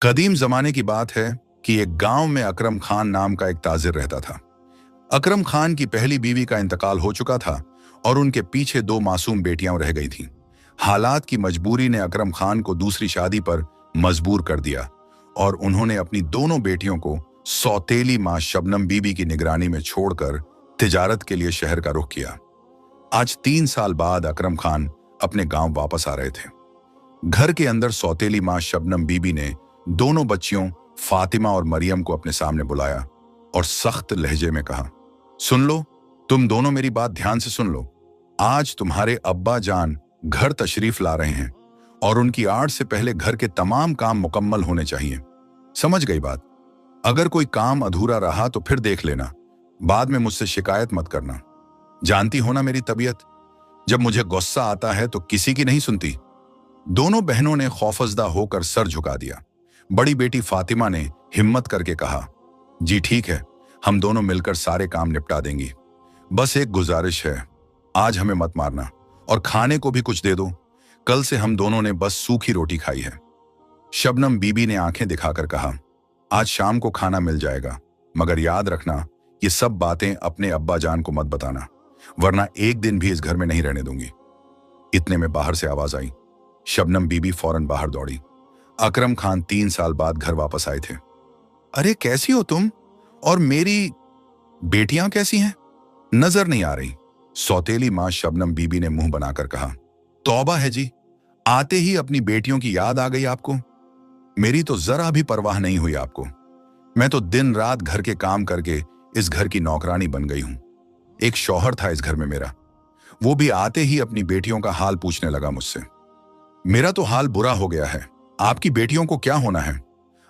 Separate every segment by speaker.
Speaker 1: कदीम जमाने की बात है कि एक गांव में अकरम खान नाम का एक ताजिर रहता था। अकरम खान की पहली बीवी का इंतकाल हो चुका था और उनके पीछे दो मासूम बेटियां रह गई थीं। हालात की मजबूरी ने अकरम खान को दूसरी शादी पर मजबूर कर दिया और उन्होंने अपनी दोनों बेटियों को सौतेली मां शबनम बीबी की निगरानी में छोड़कर तिजारत के लिए शहर का रुख किया। आज 3 साल बाद अकरम खान अपने गांव वापस आ रहे थे। घर के अंदर सौतेली मां शबनम बीबी ने दोनों बच्चियों फातिमा और मरियम को अपने सामने बुलाया और सख्त लहजे में कहा, सुन लो, तुम दोनों मेरी बात ध्यान से सुन लो। आज तुम्हारे अब्बा जान घर तशरीफ ला रहे हैं और उनकी आड़ से पहले घर के तमाम काम मुकम्मल होने चाहिए। समझ गई बात? अगर कोई काम अधूरा रहा तो फिर देख लेना, बाद में मुझसे शिकायत मत करना। जानती हो ना मेरी तबीयत, जब मुझे गुस्सा आता है तो किसी की नहीं सुनती। दोनों बहनों ने खौफजदा होकर सर झुका दिया। बड़ी बेटी फातिमा ने हिम्मत करके कहा, जी ठीक है, हम दोनों मिलकर सारे काम निपटा देंगी। बस एक गुजारिश है, आज हमें मत मारना और खाने को भी कुछ दे दो। कल से हम दोनों ने बस सूखी रोटी खाई है। शबनम बीबी ने आंखें दिखाकर कहा, आज शाम को खाना मिल जाएगा, मगर याद रखना ये सब बातें अपने अब्बा जान को मत बताना, वरना एक दिन भी इस घर में नहीं रहने दूंगी। इतने में बाहर से आवाज आई। शबनम बीबी फौरन बाहर दौड़ी। अकरम खान 3 साल बाद घर वापस आए थे। अरे कैसी हो तुम, और मेरी बेटियां कैसी हैं? नजर नहीं आ रही, सौतेली मां शबनम बीबी ने मुंह बनाकर कहा। तौबा है जी, आते ही अपनी बेटियों की याद आ गई आपको। मेरी तो जरा भी परवाह नहीं हुई आपको। मैं तो दिन रात घर के काम करके इस घर की नौकरानी बन गई हूं। एक शौहर था इस घर में मेरा, वो भी आते ही अपनी बेटियों का हाल पूछने लगा मुझसे। मेरा तो हाल बुरा हो गया है, आपकी बेटियों को क्या होना है?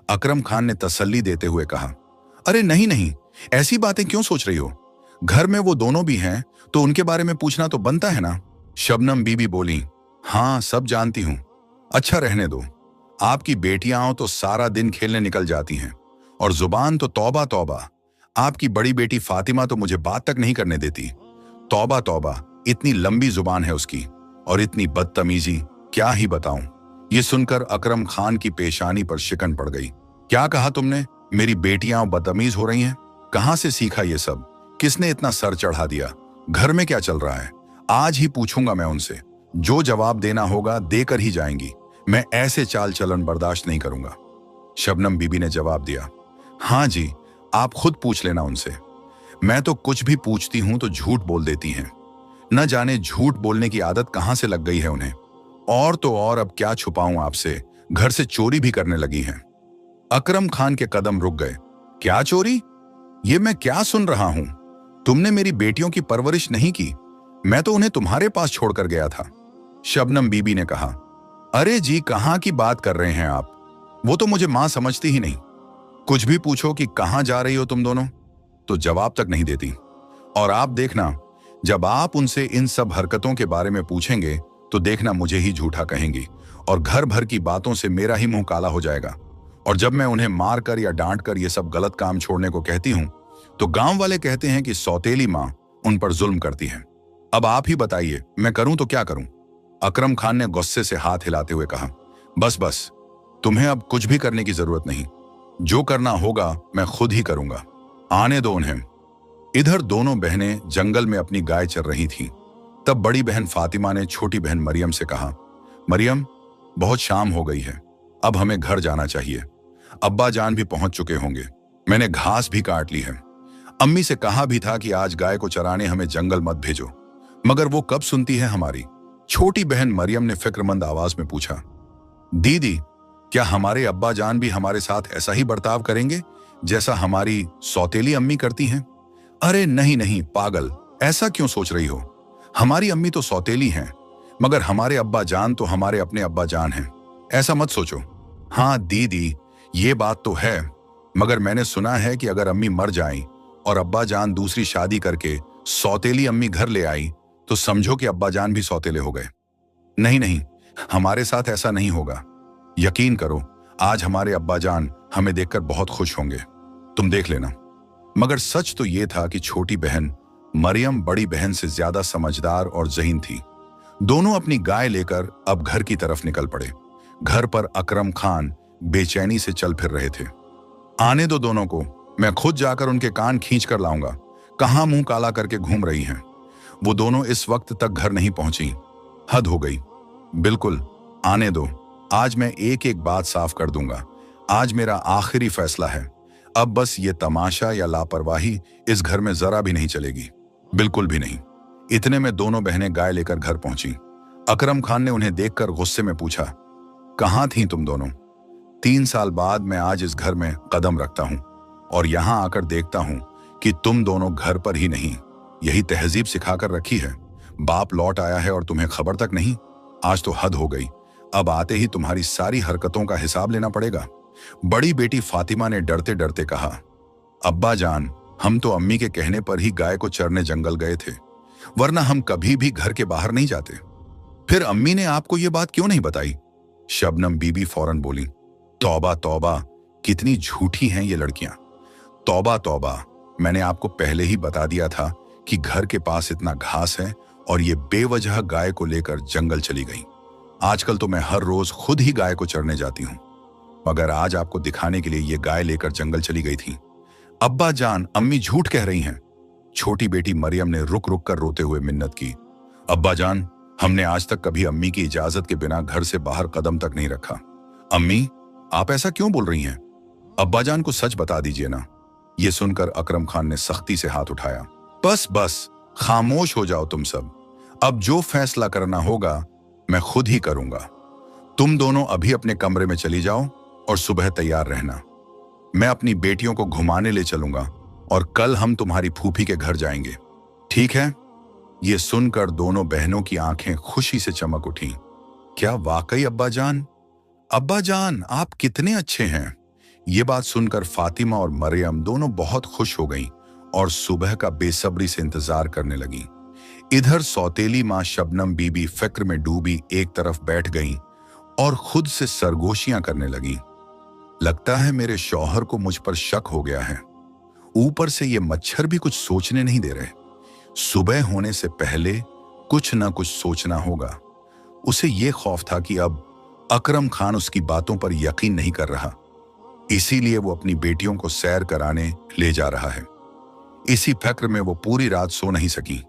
Speaker 1: अकरम खान ने तसल्ली देते हुए कहा। अरे नहीं नहीं, ऐसी बातें क्यों सोच रही हो? घर में वो दोनों भी हैं तो उनके बारे में पूछना तो बनता है ना। शबनम बीबी बोली, हाँ सब जानती हूं। अच्छा रहने दो, आपकी बेटियां तो सारा दिन खेलने निकल जाती हैं और जुबान तो तौबा तौबा। आपकी बड़ी बेटी फातिमा तो मुझे बात तक नहीं करने देती। तौबा तौबा, इतनी लंबी जुबान है उसकी और इतनी बदतमीजी, क्या ही बताऊं। ये सुनकर अकरम खान की पेशानी पर शिकन पड़ गई। क्या कहा तुमने? मेरी बेटियां बदतमीज हो रही हैं? कहां से सीखा ये सब? किसने इतना सर चढ़ा दिया? घर में क्या चल रहा है? आज ही पूछूंगा मैं उनसे, जो जवाब देना होगा देकर ही जाएंगी। मैं ऐसे चाल चलन बर्दाश्त नहीं करूंगा। शबनम बीबी ने जवाब दिया, हाँ जी, आप खुद पूछ लेना उनसे। मैं तो कुछ भी पूछती हूं तो झूठ बोल देती हैं। न जाने झूठ बोलने की आदत कहां से लग गई है उन्हें। और तो और अब क्या छुपाऊं आपसे, घर से चोरी भी करने लगी हैं। अकरम खान के कदम रुक गए। क्या चोरी? ये मैं क्या सुन रहा हूं? तुमने मेरी बेटियों की परवरिश नहीं की, मैं तो उन्हें तुम्हारे पास छोड़कर गया था। शबनम बीबी ने कहा, अरे जी, कहां की बात कर रहे हैं आप? वो तो मुझे मां समझती ही नहीं। कुछ भी पूछो कि कहां जा रही हो तुम दोनों, तो जवाब तक नहीं देती। और आप देखना, जब आप उनसे इन सब हरकतों के बारे में पूछेंगे तो देखना मुझे ही झूठा कहेंगी और घर भर की बातों से मेरा ही मुंह काला हो जाएगा। और जब मैं उन्हें मार कर या डांट कर ये सब गलत काम छोड़ने को कहती हूं तो गांव वाले कहते हैं कि सौतेली मां उन पर जुल्म करती है। अब आप ही बताइए, मैं करूं तो क्या करूं? अकरम खान ने गुस्से से हाथ हिलाते हुए कहा, बस बस, तुम्हें अब कुछ भी करने की जरूरत नहीं। जो करना होगा मैं खुद ही करूंगा। आने दो उन्हें। इधर दोनों बहनें जंगल में अपनी गाय चर रही थीं। तब बड़ी बहन फातिमा ने छोटी बहन मरियम से कहा, मरियम, बहुत शाम हो गई है, अब हमें घर जाना चाहिए। अब्बा जान भी पहुंच चुके होंगे। मैंने घास भी काट ली है। अम्मी से कहा भी था कि आज गाय को चराने हमें जंगल मत भेजो, मगर वो कब सुनती है हमारी। छोटी बहन मरियम ने फिक्रमंद आवाज में पूछा, दीदी, क्या हमारे अब्बा जान भी हमारे साथ ऐसा ही बर्ताव करेंगे जैसा हमारी सौतेली अम्मी करती हैं? अरे नहीं नहीं पागल, ऐसा क्यों सोच रही हो? हमारी अम्मी तो सौतेली हैं, मगर हमारे अब्बा जान तो हमारे अपने अब्बा जान हैं। ऐसा मत सोचो। हाँ दीदी, ये बात तो है, मगर मैंने सुना है कि अगर अम्मी मर जाएं और अब्बा जान दूसरी शादी करके सौतेली अम्मी घर ले आई तो समझो कि अब्बा जान भी सौतेले हो गए। नहीं नहीं, हमारे साथ ऐसा नहीं होगा। यकीन करो, आज हमारे अब्बा जान हमें देखकर बहुत खुश होंगे, तुम देख लेना। मगर सच तो यह था कि छोटी बहन मरियम बड़ी बहन से ज्यादा समझदार और ज़हीन थी। दोनों अपनी गाय लेकर अब घर की तरफ निकल पड़े। घर पर अकरम खान बेचैनी से चल फिर रहे थे। आने दो दोनों को, मैं खुद जाकर उनके कान खींच कर लाऊंगा। कहाँ मुंह काला करके घूम रही हैं। वो दोनों इस वक्त तक घर नहीं पहुंची। हद हो गई। बिल्कुल, आने दो। आज मैं एक एक बात साफ कर दूंगा। आज मेरा आखिरी फैसला है। अब बस ये तमाशा या लापरवाही इस घर में जरा भी नहीं चलेगी, बिल्कुल भी नहीं। इतने में दोनों बहनें गाय लेकर घर पहुंची। अकरम खान ने उन्हें देखकर गुस्से में पूछा, कहाँ थीं तुम दोनों? 3 साल बाद मैं आज इस घर में कदम रखता हूं और यहां आकर देखता हूं कि तुम दोनों घर पर ही नहीं। यही तहजीब सिखाकर रखी है। बाप लौट आया है और तुम्हें खबर तक नहीं। आज तो हद हो गई। अब आते ही तुम्हारी सारी हरकतों का हिसाब लेना पड़ेगा। बड़ी बेटी फातिमा ने डरते डरते कहा, अब्बा जान, हम तो अम्मी के कहने पर ही गाय को चरने जंगल गए थे, वरना हम कभी भी घर के बाहर नहीं जाते। फिर अम्मी ने आपको ये बात क्यों नहीं बताई? शबनम बीबी फौरन बोली, तौबा तौबा, कितनी झूठी हैं ये लड़कियां। तौबा तौबा, मैंने आपको पहले ही बता दिया था कि घर के पास इतना घास है और ये बेवजह गाय को लेकर जंगल चली गई। आजकल तो मैं हर रोज खुद ही गाय को चरने जाती हूं, मगर आज आपको दिखाने के लिए ये गाय लेकर जंगल चली गई थी। अब्बा जान, अम्मी झूठ कह रही हैं। छोटी बेटी मरियम ने रुक रुक कर रोते हुए मिन्नत की, अब्बा जान, हमने आज तक कभी अम्मी की इजाजत के बिना घर से बाहर कदम तक नहीं रखा। अम्मी, आप ऐसा क्यों बोल रही हैं? अब्बा जान को सच बता दीजिए ना। ये सुनकर अकरम खान ने सख्ती से हाथ उठाया। बस बस, खामोश हो जाओ तुम सब। अब जो फैसला करना होगा मैं खुद ही करूंगा। तुम दोनों अभी अपने कमरे में चली जाओ और सुबह तैयार रहना। मैं अपनी बेटियों को घुमाने ले चलूंगा और कल हम तुम्हारी फूफी के घर जाएंगे, ठीक है? ये सुनकर दोनों बहनों की आंखें खुशी से चमक उठी। क्या वाकई अब्बा जान? अब्बा जान, आप कितने अच्छे हैं। ये बात सुनकर फातिमा और मरियम दोनों बहुत खुश हो गईं और सुबह का बेसब्री से इंतजार करने लगीं। इधर सौतेली मां शबनम बीबी फिक्र में डूबी एक तरफ बैठ गईं और खुद से सरगोशियां करने लगीं। लगता है मेरे शौहर को मुझ पर शक हो गया है। ऊपर से ये मच्छर भी कुछ सोचने नहीं दे रहे। सुबह होने से पहले कुछ ना कुछ सोचना होगा। उसे ये खौफ था कि अब अकरम खान उसकी बातों पर यकीन नहीं कर रहा, इसीलिए वो अपनी बेटियों को सैर कराने ले जा रहा है। इसी फिक्र में वो पूरी रात सो नहीं सकी।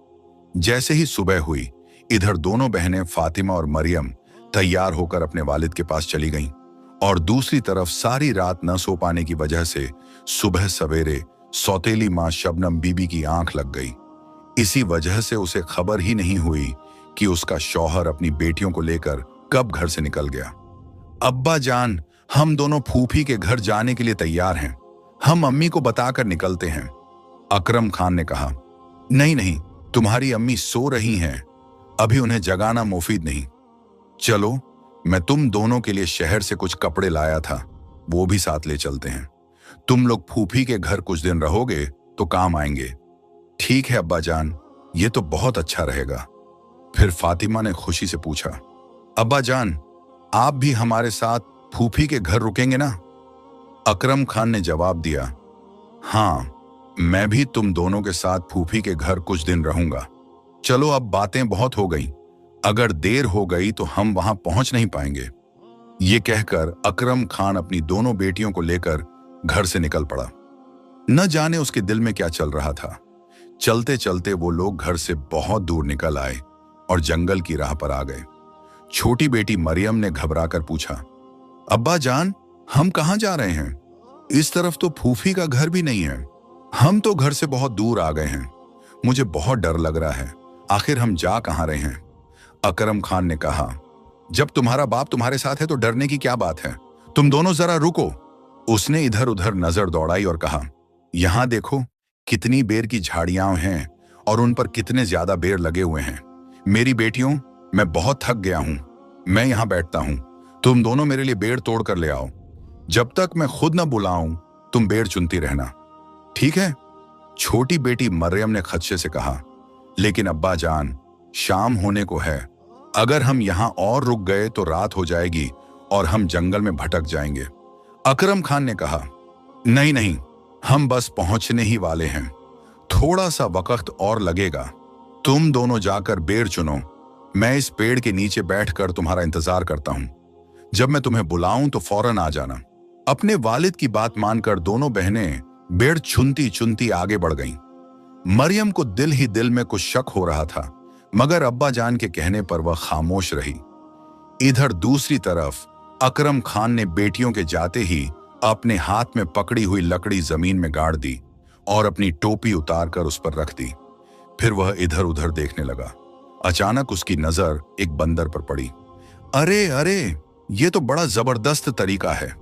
Speaker 1: जैसे ही सुबह हुई, इधर दोनों बहनें फातिमा और मरियम तैयार होकर अपने वालिद के पास चली गईं और दूसरी तरफ सारी रात न सो पाने की वजह से सुबह सवेरे सौतेली मां शबनम बीबी की आंख लग गई। इसी वजह से उसे खबर ही नहीं हुई कि उसका शौहर अपनी बेटियों को लेकर कब घर से निकल गया। अब्बा जान, हम दोनों फूफी के घर जाने के लिए तैयार हैं। हम अम्मी को बताकर निकलते हैं। अकरम खान ने कहा, नहीं नहीं, तुम्हारी अम्मी सो रही हैं, अभी उन्हें जगाना मुफीद नहीं। चलो, मैं तुम दोनों के लिए शहर से कुछ कपड़े लाया था, वो भी साथ ले चलते हैं। तुम लोग फूफी के घर कुछ दिन रहोगे तो काम आएंगे। ठीक है अब्बा जान, ये तो बहुत अच्छा रहेगा। फिर फातिमा ने खुशी से पूछा, अब्बा जान, आप भी हमारे साथ फूफी के घर रुकेंगे ना? अकरम खान ने जवाब दिया, हाँ, मैं भी तुम दोनों के साथ फूफी के घर कुछ दिन रहूंगा। चलो, अब बातें बहुत हो गई, अगर देर हो गई तो हम वहां पहुंच नहीं पाएंगे। ये कहकर अकरम खान अपनी दोनों बेटियों को लेकर घर से निकल पड़ा। न जाने उसके दिल में क्या चल रहा था। चलते चलते वो लोग घर से बहुत दूर निकल आए और जंगल की राह पर आ गए। छोटी बेटी मरियम ने घबराकर पूछा, अब्बा जान, हम कहाँ जा रहे हैं? इस तरफ तो फूफी का घर भी नहीं है। हम तो घर से बहुत दूर आ गए हैं। मुझे बहुत डर लग रहा है। आखिर हम जा कहाँ रहे हैं? अकरम खान ने कहा, जब तुम्हारा बाप तुम्हारे साथ है तो डरने की क्या बात है? तुम दोनों जरा रुको। उसने इधर उधर नजर दौड़ाई और कहा, यहां देखो, कितनी बेर की झाड़ियां हैं और उन पर कितने ज्यादा बेर लगे हुए हैं। मेरी बेटियों, मैं बहुत थक गया हूं। मैं यहां बैठता हूं। तुम दोनों मेरे लिए बेर तोड़ कर ले आओ। जब तक मैं खुद न बुलाऊं, तुम बेर चुनती रहना, ठीक है? छोटी बेटी मरियम ने खदशे से कहा, लेकिन अब्बा जान, शाम होने को है। अगर हम यहां और रुक गए तो रात हो जाएगी और हम जंगल में भटक जाएंगे। अकरम खान ने कहा, नहीं नहीं, हम बस पहुंचने ही वाले हैं। थोड़ा सा वक्त और लगेगा। तुम दोनों जाकर बेर चुनो। मैं इस पेड़ के नीचे बैठकर तुम्हारा इंतजार करता हूं। जब मैं तुम्हें बुलाऊं तो फौरन आ जाना। अपने वालिद की बात मानकर दोनों बहनें बेड़ चुनती चुनती आगे बढ़ गईं। मरियम को दिल ही दिल में कुछ शक हो रहा था, मगर अब्बा जान के कहने पर वह खामोश रही। इधर दूसरी तरफ अकरम खान ने बेटियों के जाते ही अपने हाथ में पकड़ी हुई लकड़ी जमीन में गाड़ दी और अपनी टोपी उतारकर उस पर रख दी। फिर वह इधर उधर देखने लगा। अचानक उसकी नजर एक बंदर पर पड़ी। अरे अरे, ये तो बड़ा जबरदस्त तरीका है।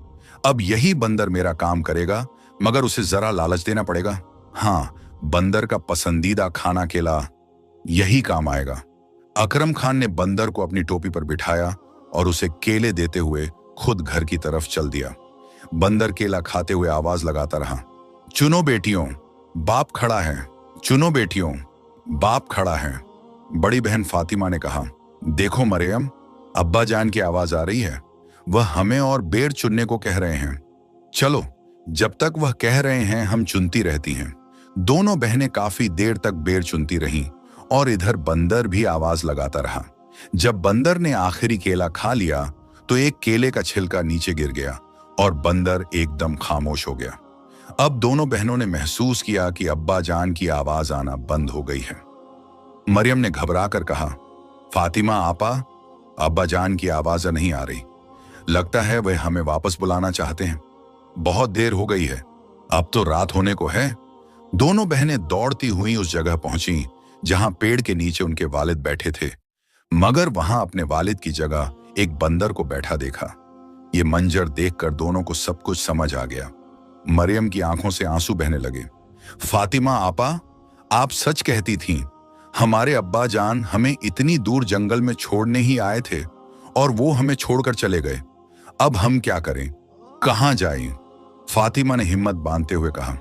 Speaker 1: अब यही बंदर मेरा काम करेगा, मगर उसे जरा लालच देना पड़ेगा। हाँ, बंदर का पसंदीदा खाना केला यही काम आएगा। अकरम खान ने बंदर को अपनी टोपी पर बिठाया और उसे केले देते हुए खुद घर की तरफ चल दिया। बंदर केला खाते हुए आवाज लगाता रहा, चुनो बेटियों, बाप खड़ा है। चुनो बेटियों, बाप खड़ा है। बड़ी बहन फातिमा ने कहा, देखो मरियम, अब्बा जान की आवाज आ रही है। वह हमें और बेर चुनने को कह रहे हैं। चलो, जब तक वह कह रहे हैं हम चुनती रहती हैं। दोनों बहनें काफी देर तक बेर चुनती रहीं और इधर बंदर भी आवाज लगाता रहा। जब बंदर ने आखिरी केला खा लिया तो एक केले का छिलका नीचे गिर गया और बंदर एकदम खामोश हो गया। अब दोनों बहनों ने महसूस किया कि अब्बा जान की आवाज आना बंद हो गई है। मरियम ने घबरा कर कहा, फातिमा आपा, अब्बा जान की आवाज नहीं आ रही। लगता है वह हमें वापस बुलाना चाहते हैं। बहुत देर हो गई है, अब तो रात होने को है। दोनों बहनें दौड़ती हुई उस जगह पहुंची जहां पेड़ के नीचे उनके वालिद बैठे थे, मगर वहां अपने वालिद की जगह एक बंदर को बैठा देखा। ये मंजर देखकर दोनों को सब कुछ समझ आ गया। मरियम की आंखों से आंसू बहने लगे। फातिमा आपा, आप सच कहती थीं। हमारे अब्बा जान हमें इतनी दूर जंगल में छोड़ने ही आए थे और वो हमें छोड़कर चले गए। अब हम क्या करें, कहां जाएं? फातिमा ने हिम्मत बांधते हुए कहा,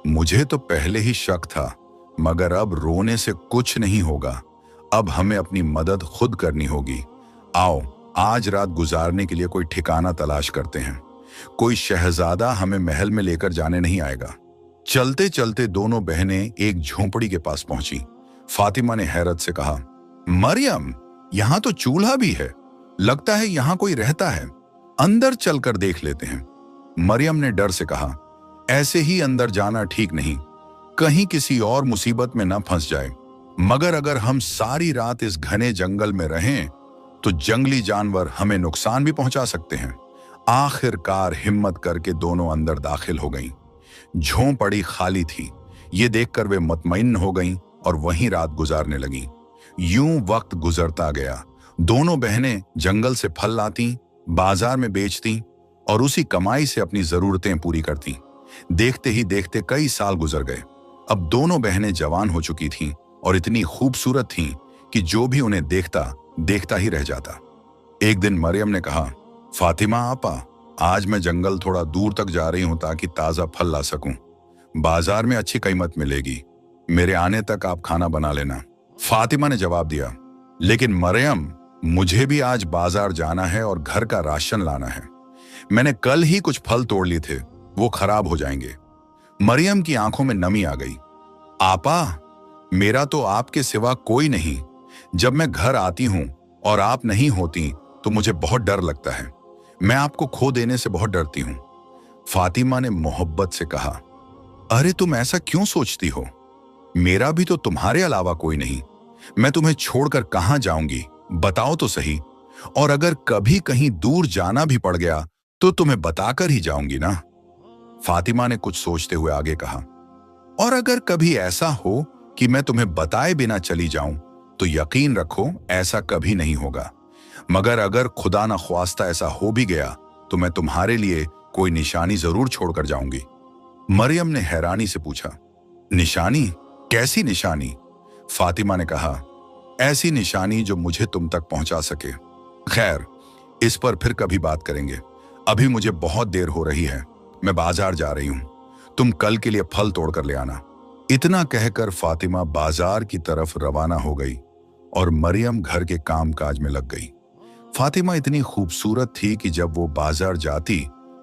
Speaker 1: मुझे तो पहले ही शक था, मगर अब रोने से कुछ नहीं होगा। अब हमें अपनी मदद खुद करनी होगी। आओ, आज रात गुजारने के लिए कोई ठिकाना तलाश करते हैं। कोई शहजादा हमें महल में लेकर जाने नहीं आएगा। चलते चलते दोनों बहनें एक झोंपड़ी के पास पहुंची। फातिमा ने हैरत से कहा, मरियम, यहां तो चूल्हा भी है। लगता है यहां कोई रहता है। अंदर चलकर देख लेते हैं। मरियम ने डर से कहा, ऐसे ही अंदर जाना ठीक नहीं, कहीं किसी और मुसीबत में न फंस जाए। मगर अगर हम सारी रात इस घने जंगल में रहें तो जंगली जानवर हमें नुकसान भी पहुंचा सकते हैं। आखिरकार हिम्मत करके दोनों अंदर दाखिल हो गईं। झोंपड़ी खाली थी। ये देखकर वे मुतमईन हो गईं और वहीं रात गुजारने लगीं। यूं वक्त गुजरता गया। दोनों बहनें जंगल से फल लाती, बाजार में बेचती और उसी कमाई से अपनी जरूरतें पूरी करती। देखते ही देखते कई साल गुजर गए। अब दोनों बहनें जवान हो चुकी थीं और इतनी खूबसूरत थीं कि जो भी उन्हें देखता देखता ही रह जाता। एक दिन मरियम ने कहा, फातिमा आपा, आज मैं जंगल थोड़ा दूर तक जा रही हूं ताकि ताजा फल ला सकूं। बाजार में अच्छी कीमत मिलेगी। मेरे आने तक आप खाना बना लेना। फातिमा ने जवाब दिया, लेकिन मरियम, मुझे भी आज बाजार जाना है और घर का राशन लाना है। मैंने कल ही कुछ फल तोड़ लिए थे, वो खराब हो जाएंगे। मरियम की आंखों में नमी आ गई। आपा, मेरा तो आपके सिवा कोई नहीं। जब मैं घर आती हूं और आप नहीं होती तो मुझे बहुत डर लगता है। मैं आपको खो देने से बहुत डरती हूं। फातिमा ने मोहब्बत से कहा, अरे तुम ऐसा क्यों सोचती हो? मेरा भी तो तुम्हारे अलावा कोई नहीं। मैं तुम्हें छोड़कर कहां जाऊंगी, बताओ तो सही। और अगर कभी कहीं दूर जाना भी पड़ गया तो तुम्हें बताकर ही जाऊंगी ना। फातिमा ने कुछ सोचते हुए आगे कहा, और अगर कभी ऐसा हो कि मैं तुम्हें बताए बिना चली जाऊं तो यकीन रखो ऐसा कभी नहीं होगा। मगर अगर खुदा न ख्वास्ता ऐसा हो भी गया तो मैं तुम्हारे लिए कोई निशानी जरूर छोड़कर जाऊंगी। मरियम ने हैरानी से पूछा, निशानी? कैसी निशानी? फातिमा ने कहा, ऐसी निशानी जो मुझे तुम तक पहुंचा सके। खैर, इस पर फिर कभी बात करेंगे। अभी मुझे बहुत देर हो रही है, मैं बाजार जा रही हूं। तुम कल के लिए फल तोड़कर ले आना। इतना कहकर फातिमा बाजार की तरफ रवाना हो गई और मरियम घर के कामकाज में लग गई। फातिमा इतनी खूबसूरत थी कि जब वो बाजार जाती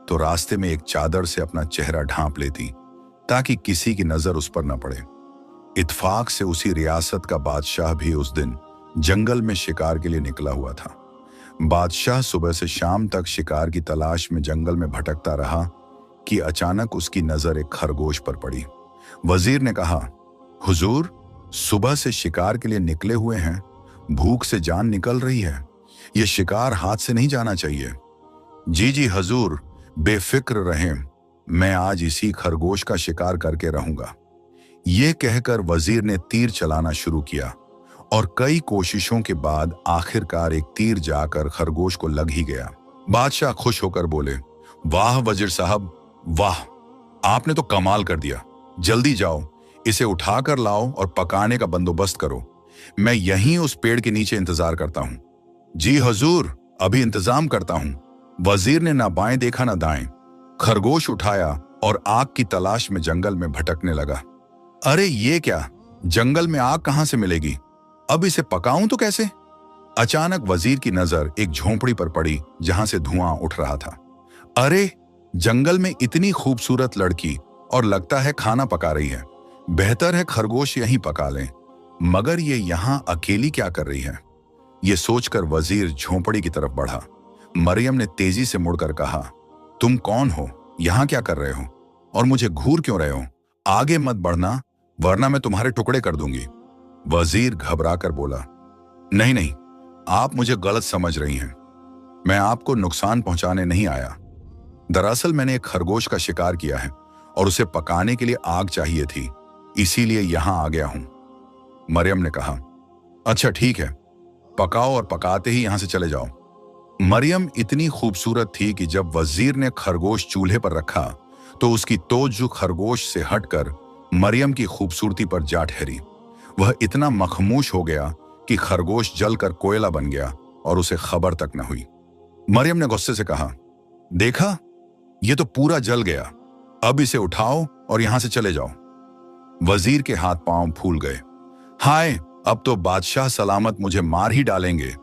Speaker 1: तो रास्ते में एक चादर से अपना चेहरा ढांप लेती ताकि किसी की नजर उस पर न पड़े। इत्फाक से उसी रियासत का बादशाह भी उस दिन जंगल में शिकार के लिए निकला हुआ था। बादशाह सुबह से शाम तक शिकार की तलाश में जंगल में भटकता रहा कि अचानक उसकी नजर एक खरगोश पर पड़ी। वजीर ने कहा, हुजूर, सुबह से शिकार के लिए निकले हुए हैं, भूख से जान निकल रही है, ये शिकार हाथ से नहीं जाना चाहिए। जी जी हजूर, बेफिक्र रहें, मैं आज इसी खरगोश का शिकार करके रहूंगा। ये कहकर वजीर ने तीर चलाना शुरू किया और कई कोशिशों के बाद आखिरकार एक तीर जाकर खरगोश को लग ही गया। बादशाह खुश होकर बोले, वाह वजीर साहब, वाह, आपने तो कमाल कर दिया। जल्दी जाओ, इसे उठाकर लाओ और पकाने का बंदोबस्त करो। मैं यहीं उस पेड़ के नीचे इंतजार करता हूं। जी हजूर, अभी इंतजाम करता हूं। वजीर ने ना बाएं देखा ना दाएं, खरगोश उठाया और आग की तलाश में जंगल में भटकने लगा। अरे ये क्या, जंगल में आग कहां से मिलेगी? अब इसे पकाऊं तो कैसे? अचानक वजीर की नजर एक झोंपड़ी पर पड़ी जहां से धुआं उठ रहा था। अरे, जंगल में इतनी खूबसूरत लड़की और लगता है खाना पका रही है। बेहतर है खरगोश यहीं पका लें। मगर ये यहां अकेली क्या कर रही है? ये सोचकर वजीर झोंपड़ी की तरफ बढ़ा। मरियम ने तेजी से मुड़कर कहा, तुम कौन हो? यहां क्या कर रहे हो? और मुझे घूर क्यों रहे हो? आगे मत बढ़ना, वरना मैं तुम्हारे टुकड़े कर दूंगी। वजीर घबराकर बोला, नहीं नहीं, आप मुझे गलत समझ रही हैं। मैं आपको नुकसान पहुंचाने नहीं आया। दरअसल मैंने एक खरगोश का शिकार किया है और उसे पकाने के लिए आग चाहिए थी, इसीलिए यहां आ गया हूं। मरियम ने कहा, अच्छा ठीक है, पकाओ और पकाते ही यहां से चले जाओ। मरियम इतनी खूबसूरत थी कि जब वजीर ने खरगोश चूल्हे पर रखा तो उसकी तवज्जो खरगोश से हटकर मरियम की खूबसूरती पर जा ठहरी। वह इतना मखमूश हो गया कि खरगोश जलकर कोयला बन गया और उसे खबर तक न हुई। मरियम ने गुस्से से कहा, देखा, ये तो पूरा जल गया। अब इसे उठाओ और यहां से चले जाओ। वजीर के हाथ पांव फूल गए। हाय, अब तो बादशाह सलामत मुझे मार ही डालेंगे।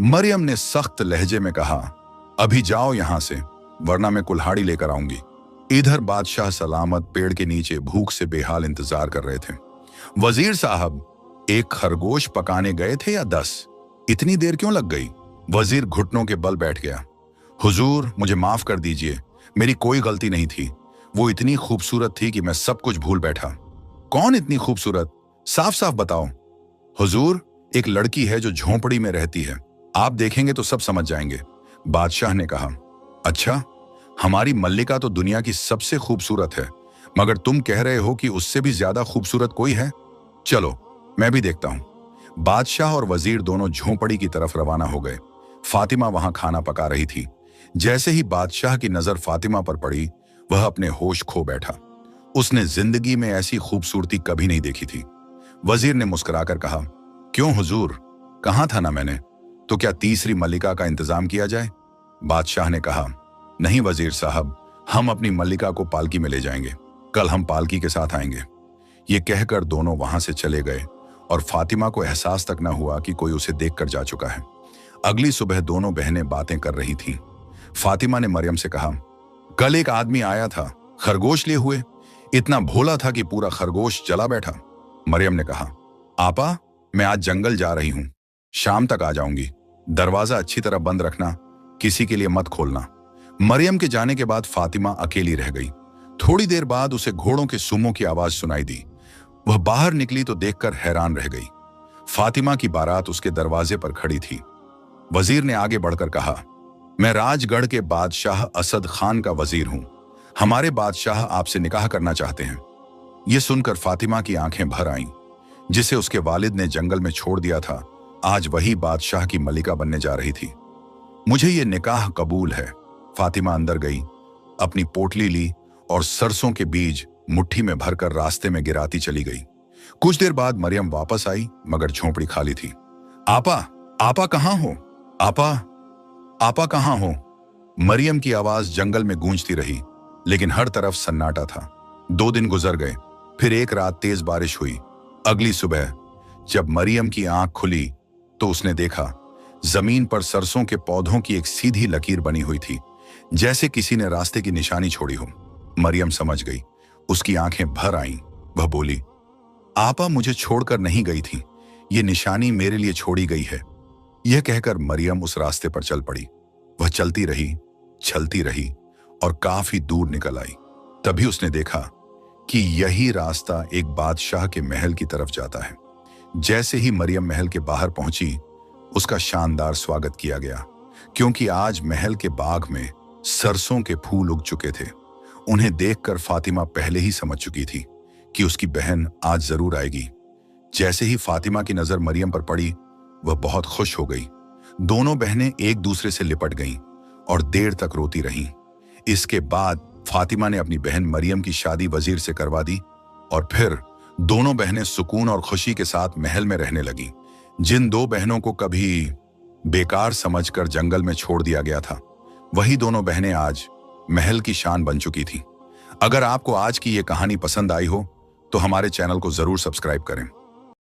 Speaker 1: मरियम ने सख्त लहजे में कहा, अभी जाओ यहां से, वरना मैं कुल्हाड़ी लेकर आऊंगी। इधर बादशाह सलामत पेड़ के नीचे भूख से बेहाल इंतजार कर रहे थे। वजीर साहब, एक खरगोश पकाने गए थे या 10? इतनी देर क्यों लग गई? वजीर घुटनों के बल बैठ गया। हुजूर, मुझे माफ कर दीजिए, मेरी कोई गलती नहीं थी। वो इतनी खूबसूरत थी कि मैं सब कुछ भूल बैठा। कौन इतनी खूबसूरत? साफ साफ बताओ। हुजूर, एक लड़की है जो झोंपड़ी में रहती है, आप देखेंगे तो सब समझ जाएंगे। बादशाह ने कहा, अच्छा, हमारी मल्लिका तो दुनिया की सबसे खूबसूरत है, मगर तुम कह रहे हो कि उससे भी ज्यादा खूबसूरत कोई है? चलो, मैं भी देखता हूं। बादशाह और वजीर दोनों झोंपड़ी की तरफ रवाना हो गए। फातिमा वहां खाना पका रही थी। जैसे ही बादशाह की नजर फातिमा पर पड़ी, वह अपने होश खो बैठा। उसने जिंदगी में ऐसी खूबसूरती कभी नहीं देखी थी। वजीर ने मुस्कुराकर कहा, क्यों हुजूर, कहा था ना मैंने, तो क्या तीसरी मल्लिका का इंतजाम किया जाए? बादशाह ने कहा, नहीं वजीर साहब, हम अपनी मल्लिका को पालकी में ले जाएंगे। कल हम पालकी के साथ आएंगे। ये कहकर दोनों वहां से चले गए और फातिमा को एहसास तक न हुआ कि कोई उसे देखकर जा चुका है। अगली सुबह दोनों बहनें बातें कर रही थीं। फातिमा ने मरियम से कहा, कल एक आदमी आया था खरगोश लिए हुए, इतना भोला था कि पूरा खरगोश जला बैठा। मरियम ने कहा, आपा, मैं आज जंगल जा रही हूं, शाम तक आ जाऊंगी। दरवाजा अच्छी तरह बंद रखना, किसी के लिए मत खोलना। मरियम के जाने के बाद फातिमा अकेली रह गई। थोड़ी देर बाद उसे घोड़ों के सुमों की आवाज सुनाई दी। वह बाहर निकली तो देखकर हैरान रह गई। फातिमा की बारात उसके दरवाजे पर खड़ी थी। वजीर ने आगे बढ़कर कहा, मैं राजगढ़ के बादशाह असद खान का वजीर हूं। हमारे बादशाह आपसे निकाह करना चाहते हैं। यह सुनकर फातिमा की आंखें भर आईं। जिसे उसके वालिद ने जंगल में छोड़ दिया था, आज वही बादशाह की मलिका बनने जा रही थी। मुझे ये निकाह कबूल है। फातिमा अंदर गई, अपनी पोटली ली और सरसों के बीज मुट्ठी में भरकर रास्ते में गिराती चली गई। कुछ देर बाद मरियम वापस आई, मगर झोंपड़ी खाली थी। आपा, आपा कहाँ हो? आपा, आपा कहाँ हो? मरियम की आवाज जंगल में गूंजती रही, लेकिन हर तरफ सन्नाटा था। 2 दिन गुजर गए, फिर एक रात तेज बारिश हुई। अगली सुबह जब मरियम की आंख खुली तो उसने देखा जमीन पर सरसों के पौधों की एक सीधी लकीर बनी हुई थी, जैसे किसी ने रास्ते की निशानी छोड़ी हो। मरियम समझ गई, उसकी आंखें भर आईं। वह बोली, आपा मुझे छोड़कर नहीं गई थी, ये निशानी मेरे लिए छोड़ी गई है। यह कहकर मरियम उस रास्ते पर चल पड़ी। वह चलती रही और काफी दूर निकल आई। तभी उसने देखा कि यही रास्ता एक बादशाह के महल की तरफ जाता है। जैसे ही मरियम महल के बाहर पहुंची, उसका शानदार स्वागत किया गया, क्योंकि आज महल के बाग में सरसों के फूल उग चुके थे। उन्हें देखकर फातिमा पहले ही समझ चुकी थी कि उसकी बहन आज जरूर आएगी। जैसे ही फातिमा की नजर मरियम पर पड़ी, वह बहुत खुश हो गई। दोनों बहनें एक दूसरे से लिपट गईं और देर तक रोती रहीं। इसके बाद फातिमा ने अपनी बहन मरियम की शादी वजीर से करवा दी और फिर दोनों बहनें सुकून और खुशी के साथ महल में रहने लगीं। जिन दो बहनों को कभी बेकार समझकर जंगल में छोड़ दिया गया था, वही दोनों बहनें आज महल की शान बन चुकी थीं। अगर आपको आज की ये कहानी पसंद आई हो तो हमारे चैनल को जरूर सब्सक्राइब करें।